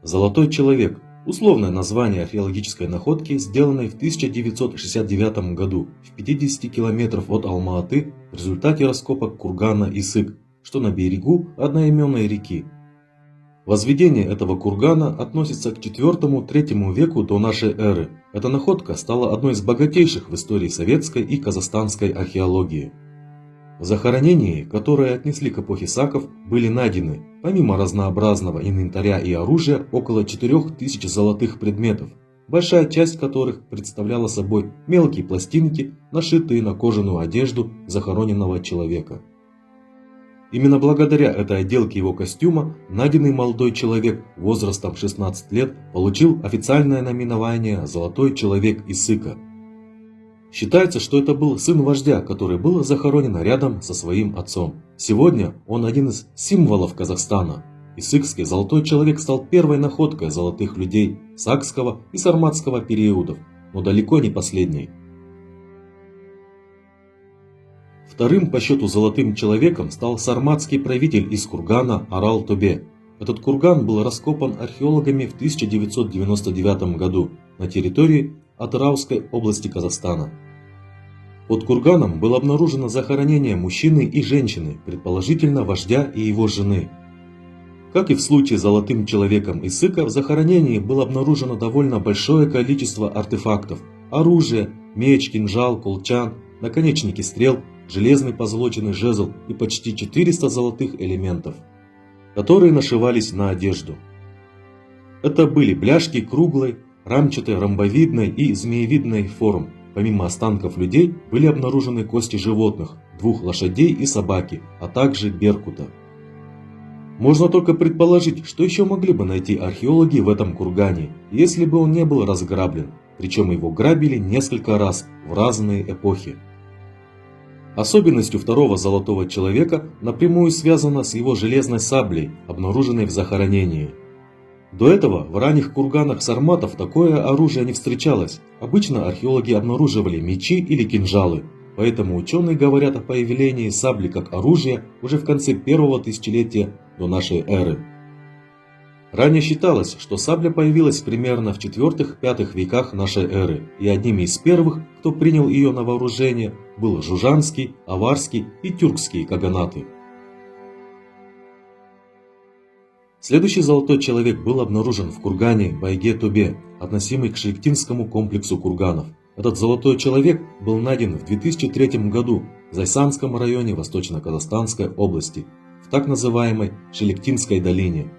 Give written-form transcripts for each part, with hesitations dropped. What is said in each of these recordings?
Золотой человек – условное название археологической находки, сделанной в 1969 году в 50 километров от Алма-Аты в результате раскопок кургана Исык, что на берегу одноименной реки. Возведение этого кургана относится к IV-III веку до нашей эры. Эта находка стала одной из богатейших в истории советской и казахстанской археологии. В захоронении, которые отнесли к эпохе саков, были найдены, помимо разнообразного инвентаря и оружия, около 4000 золотых предметов, большая часть которых представляла собой мелкие пластинки, нашитые на кожаную одежду захороненного человека. Именно благодаря этой отделке его костюма найденный молодой человек возрастом 16 лет получил официальное наименование «Золотой человек Исыка». Считается, что это был сын вождя, который был захоронен рядом со своим отцом. Сегодня он один из символов Казахстана. Исыкский золотой человек стал первой находкой золотых людей сакского и сарматского периодов, но далеко не последней. Вторым по счету золотым человеком стал сарматский правитель из кургана Арал-Тобе. Этот курган был раскопан археологами в 1999 году на территории Атырауской области Казахстана. Под курганом было обнаружено захоронение мужчины и женщины, предположительно вождя и его жены. Как и в случае с золотым человеком Исыка, в захоронении было обнаружено довольно большое количество артефактов: оружие, меч, кинжал, колчан, наконечники стрел, железный позолоченный жезл и почти 400 золотых элементов, которые нашивались на одежду. Это были бляшки круглой, рамчатой, ромбовидной и змеевидной форм. Помимо останков людей были обнаружены кости животных, 2 лошадей и собаки, а также беркута. Можно только предположить, что еще могли бы найти археологи в этом кургане, если бы он не был разграблен, причем его грабили несколько раз в разные эпохи. Особенностью второго золотого человека напрямую связана с его железной саблей, обнаруженной в захоронении. До этого в ранних курганах сарматов такое оружие не встречалось. Обычно археологи обнаруживали мечи или кинжалы, поэтому ученые говорят о появлении сабли как оружия уже в конце первого тысячелетия до нашей эры. Ранее считалось, что сабля появилась примерно в IV-V веках нашей эры, и одними из первых, кто принял ее на вооружение, был Жужанский, Аварский и Тюркские каганаты. Следующий золотой человек был обнаружен в кургане Байге-Тобе, относимый к Шелектинскому комплексу курганов. Этот золотой человек был найден в 2003 году в Зайсанском районе Восточно-Казахстанской области, в так называемой Шелектинской долине.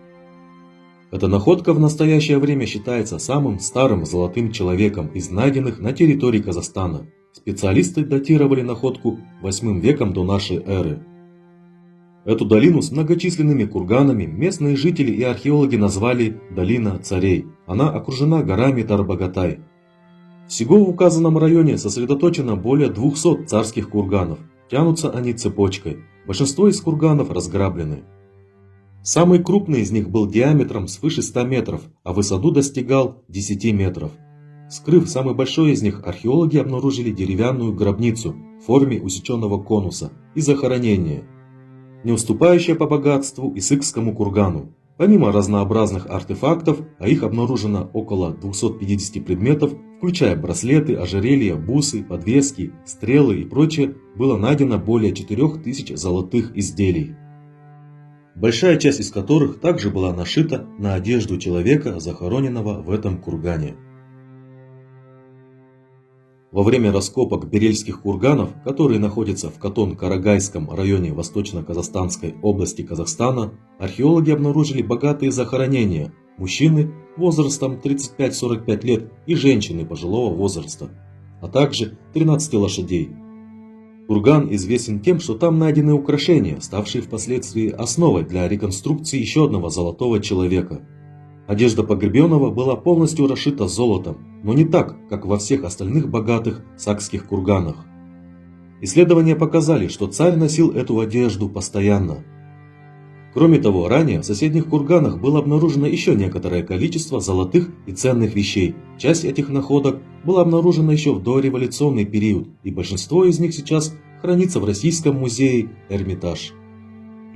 Эта находка в настоящее время считается самым старым золотым человеком из найденных на территории Казахстана. Специалисты датировали находку 8 веком до нашей эры. Эту долину с многочисленными курганами местные жители и археологи назвали «Долина царей». Она окружена горами Тарбагатай. Всего в указанном районе сосредоточено более 200 царских курганов. Тянутся они цепочкой. Большинство из курганов разграблены. Самый крупный из них был диаметром свыше 100 метров, а в высоту достигал 10 метров. Вскрыв самый большой из них, археологи обнаружили деревянную гробницу в форме усеченного конуса и захоронение, не уступающее по богатству Исыкскому кургану. Помимо разнообразных артефактов, а их обнаружено около 250 предметов, включая браслеты, ожерелья, бусы, подвески, стрелы и прочее, было найдено более 4000 золотых изделий, большая часть из которых также была нашита на одежду человека, захороненного в этом кургане. Во время раскопок берельских курганов, которые находятся в Катон-Карагайском районе Восточно-Казахстанской области Казахстана, археологи обнаружили богатые захоронения: мужчины возрастом 35-45 лет и женщины пожилого возраста, а также 13 лошадей. Курган известен тем, что там найдены украшения, ставшие впоследствии основой для реконструкции еще одного золотого человека. Одежда погребенного была полностью расшита золотом, но не так, как во всех остальных богатых сакских курганах. Исследования показали, что царь носил эту одежду постоянно. Кроме того, ранее в соседних курганах было обнаружено еще некоторое количество золотых и ценных вещей. Часть этих находок была обнаружена еще в дореволюционный период, и большинство из них сейчас хранится в Российском музее Эрмитаж.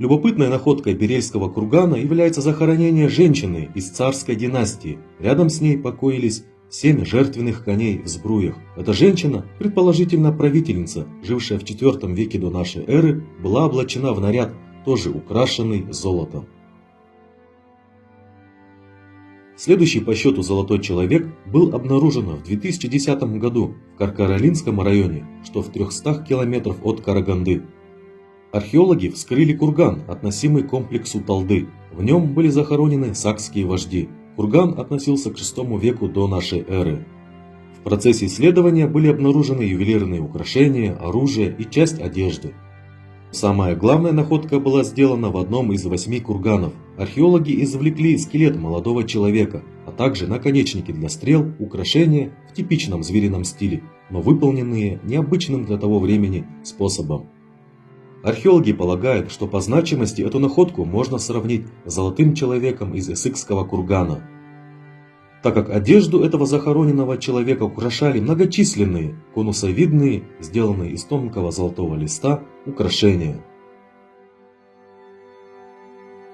Любопытной находкой Берельского кургана является захоронение женщины из царской династии. Рядом с ней покоились 7 жертвенных коней в сбруях. Эта женщина, предположительно правительница, жившая в IV веке до нашей эры, была облачена в наряд, тоже украшенный золотом. Следующий по счету золотой человек был обнаружен в 2010 году в Каркаралинском районе, что в 300 километров от Караганды. Археологи вскрыли курган, относимый к комплексу Талды. В нем были захоронены сакские вожди. Курган относился к VI веку до нашей эры. В процессе исследования были обнаружены ювелирные украшения, оружие и часть одежды. Самая главная находка была сделана в одном из 8 курганов. Археологи извлекли скелет молодого человека, а также наконечники для стрел, украшения в типичном зверином стиле, но выполненные необычным для того времени способом. Археологи полагают, что по значимости эту находку можно сравнить с золотым человеком из Эссыкского кургана, так как одежду этого захороненного человека украшали многочисленные конусовидные, сделанные из тонкого золотого листа, украшения.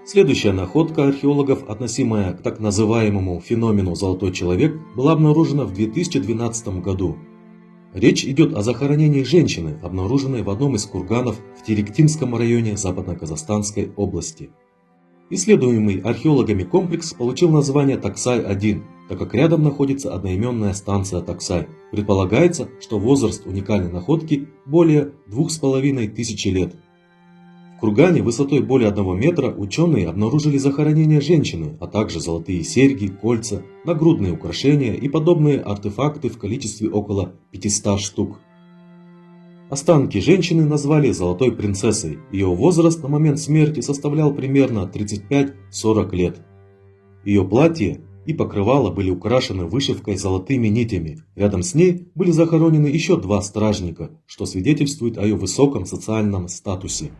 Следующая находка археологов, относимая к так называемому феномену «золотой человек», была обнаружена в 2012 году. Речь идет о захоронении женщины, обнаруженной в одном из курганов в Теректинском районе Западно-Казахстанской области. Исследуемый археологами комплекс получил название Таксай-1, так как рядом находится одноименная станция Таксай. Предполагается, что возраст уникальной находки более 2500 лет. В кургане высотой более 1 метра ученые обнаружили захоронение женщины, а также золотые серьги, кольца, нагрудные украшения и подобные артефакты в количестве около 500 штук. Останки женщины назвали «золотой принцессой». Ее возраст на момент смерти составлял примерно 35-40 лет. Ее платье и покрывало были украшены вышивкой золотыми нитями. Рядом с ней были захоронены еще 2 стражника, что свидетельствует о ее высоком социальном статусе.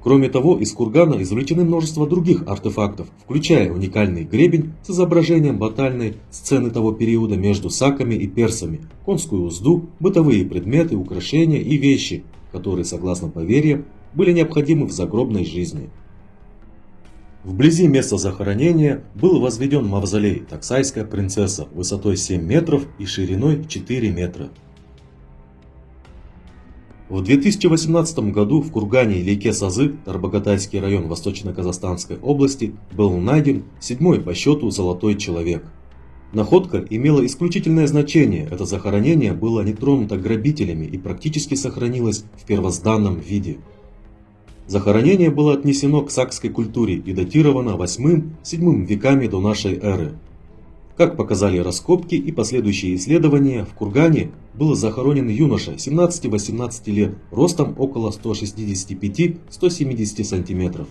Кроме того, из кургана извлечены множество других артефактов, включая уникальный гребень с изображением батальной сцены того периода между саками и персами, конскую узду, бытовые предметы, украшения и вещи, которые, согласно поверьям, были необходимы в загробной жизни. Вблизи места захоронения был возведен мавзолей «Таксайская принцесса» высотой 7 метров и шириной 4 метра. В 2018 году в кургане Илейке-Сазы, Тарбагатайский район Восточно-Казахстанской области, был найден 7-й по счету золотой человек. Находка имела исключительное значение, это захоронение было не тронуто грабителями и практически сохранилось в первозданном виде. Захоронение было отнесено к сакской культуре и датировано 8-7 веками до нашей эры. Как показали раскопки и последующие исследования, в кургане был захоронен юноша 17-18 лет, ростом около 165-170 см.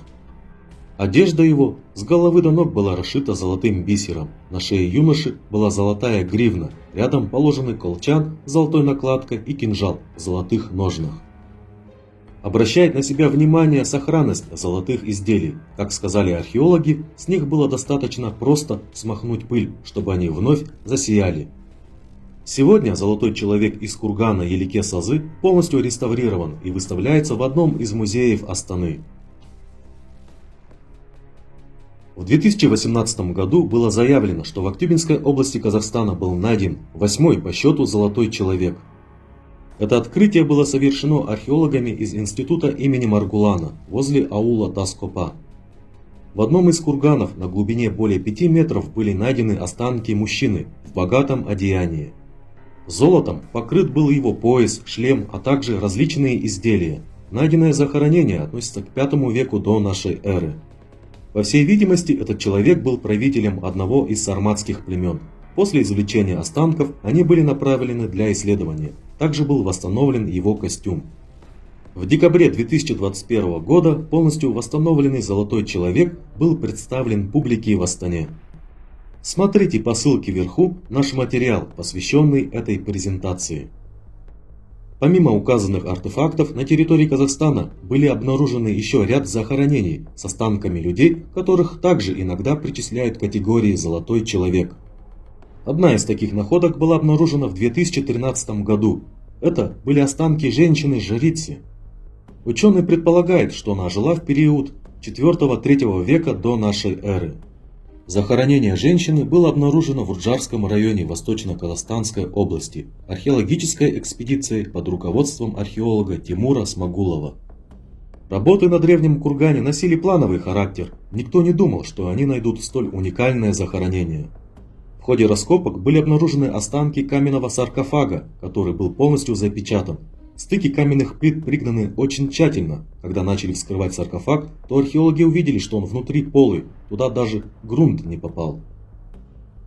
Одежда его с головы до ног была расшита золотым бисером. На шее юноши была золотая гривна, рядом положены колчан с золотой накладкой и кинжал в золотых ножнах. Обращает на себя внимание сохранность золотых изделий. Как сказали археологи, с них было достаточно просто смахнуть пыль, чтобы они вновь засияли. Сегодня золотой человек из кургана Илейке-Сазы полностью реставрирован и выставляется в одном из музеев Астаны. В 2018 году было заявлено, что в Актюбинской области Казахстана был найден 8-й по счету золотой человек. Это открытие было совершено археологами из института имени Маргулана возле аула Таскопа. В одном из курганов на глубине более 5 метров были найдены останки мужчины в богатом одеянии. Золотом покрыт был его пояс, шлем, а также различные изделия. Найденное захоронение относится к V веку до нашей эры. По всей видимости, этот человек был правителем одного из сарматских племен. После извлечения останков они были направлены для исследования. Также был восстановлен его костюм. В декабре 2021 года полностью восстановленный золотой человек был представлен публике в Астане. Смотрите по ссылке вверху наш материал, посвященный этой презентации. Помимо указанных артефактов, на территории Казахстана были обнаружены еще ряд захоронений с останками людей, которых также иногда причисляют к категории «золотой человек». Одна из таких находок была обнаружена в 2013 году. Это были останки женщины-жрицы. Ученые предполагают, что она жила в период 4-3 века до нашей эры. Захоронение женщины было обнаружено в Урджарском районе Восточно-Казахстанской области археологической экспедицией под руководством археолога Тимура Смагулова. Работы на древнем кургане носили плановый характер, никто не думал, что они найдут столь уникальное захоронение. В ходе раскопок были обнаружены останки каменного саркофага, который был полностью запечатан. Стыки каменных плит пригнаны очень тщательно. Когда начали вскрывать саркофаг, то археологи увидели, что он внутри полый, туда даже грунт не попал.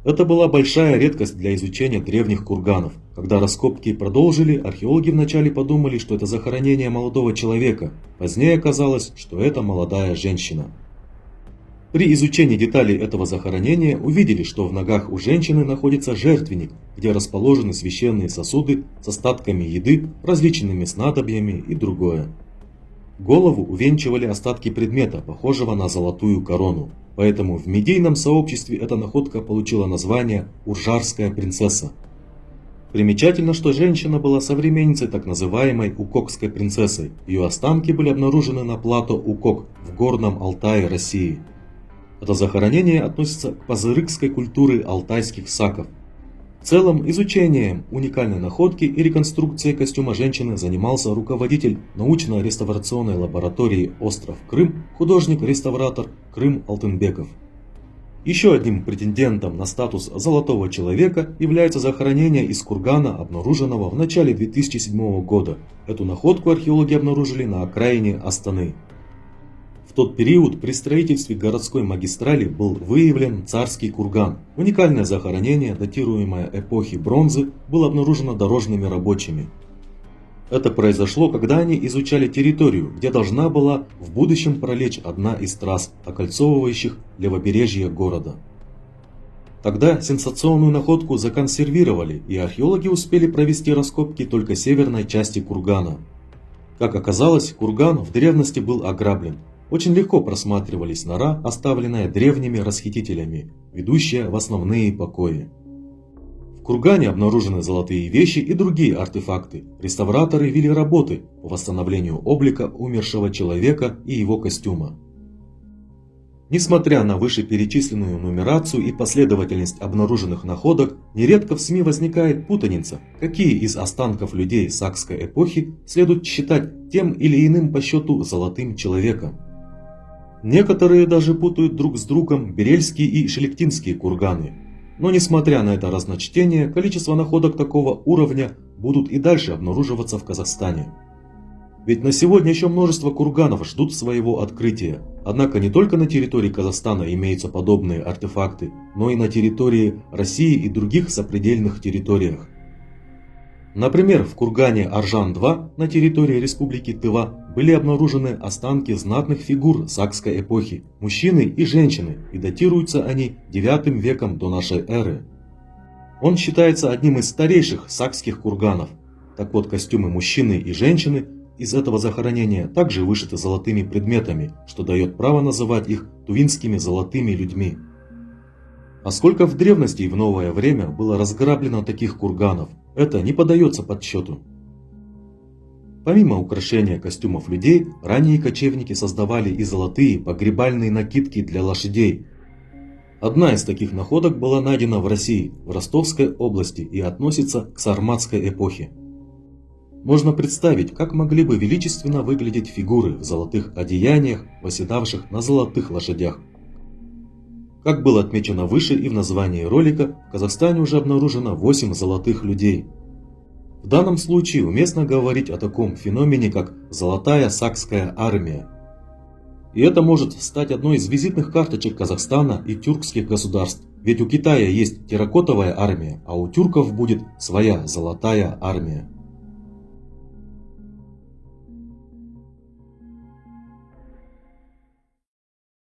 Это была большая редкость для изучения древних курганов. Когда раскопки продолжили, археологи вначале подумали, что это захоронение молодого человека. Позднее оказалось, что это молодая женщина. При изучении деталей этого захоронения увидели, что в ногах у женщины находится жертвенник, где расположены священные сосуды с остатками еды, различными снадобьями и другое. Голову увенчивали остатки предмета, похожего на золотую корону. Поэтому в медийном сообществе эта находка получила название «Уржарская принцесса». Примечательно, что женщина была современницей так называемой Укокской принцессы. Ее останки были обнаружены на плато Укок в Горном Алтае, России. Это захоронение относится к пазырыкской культуре алтайских саков. В целом, изучением уникальной находки и реконструкцией костюма женщины занимался руководитель научно-реставрационной лаборатории «Остров Крым», художник-реставратор Крым Алтынбеков. Еще одним претендентом на статус «золотого человека» является захоронение из кургана, обнаруженного в начале 2007 года. Эту находку археологи обнаружили на окраине Астаны. В тот период при строительстве городской магистрали был выявлен царский курган. Уникальное захоронение, датируемое эпохи бронзы, было обнаружено дорожными рабочими. Это произошло, когда они изучали территорию, где должна была в будущем пролечь одна из трасс, окольцовывающих левобережье города. Тогда сенсационную находку законсервировали, и археологи успели провести раскопки только северной части кургана. Как оказалось, курган в древности был ограблен. Очень легко просматривались нора, оставленная древними расхитителями, ведущая в основные покои. В кургане обнаружены золотые вещи и другие артефакты. Реставраторы вели работы по восстановлению облика умершего человека и его костюма. Несмотря на вышеперечисленную нумерацию и последовательность обнаруженных находок, нередко в СМИ возникает путаница, какие из останков людей сакской эпохи следует считать тем или иным по счету золотым человеком. Некоторые даже путают друг с другом берельские и шелектинские курганы. Но несмотря на это разночтение, количество находок такого уровня будут и дальше обнаруживаться в Казахстане. Ведь на сегодня еще множество курганов ждут своего открытия. Однако не только на территории Казахстана имеются подобные артефакты, но и на территории России и других сопредельных территориях. Например, в кургане Аржан-2 на территории Республики Тыва были обнаружены останки знатных фигур сакской эпохи, мужчины и женщины, и датируются они 9 веком до нашей эры. Он считается одним из старейших сакских курганов. Так вот, костюмы мужчины и женщины из этого захоронения также вышиты золотыми предметами, что дает право называть их тувинскими золотыми людьми. А сколько в древности и в новое время было разграблено таких курганов, это не поддается подсчету. Помимо украшения костюмов людей, ранние кочевники создавали и золотые погребальные накидки для лошадей. Одна из таких находок была найдена в России, в Ростовской области, и относится к сарматской эпохе. Можно представить, как могли бы величественно выглядеть фигуры в золотых одеяниях, восседавших на золотых лошадях. Как было отмечено выше и в названии ролика, в Казахстане уже обнаружено 8 золотых людей. В данном случае уместно говорить о таком феномене, как «золотая сакская армия». И это может стать одной из визитных карточек Казахстана и тюркских государств. Ведь у Китая есть терракотовая армия, а у тюрков будет своя золотая армия.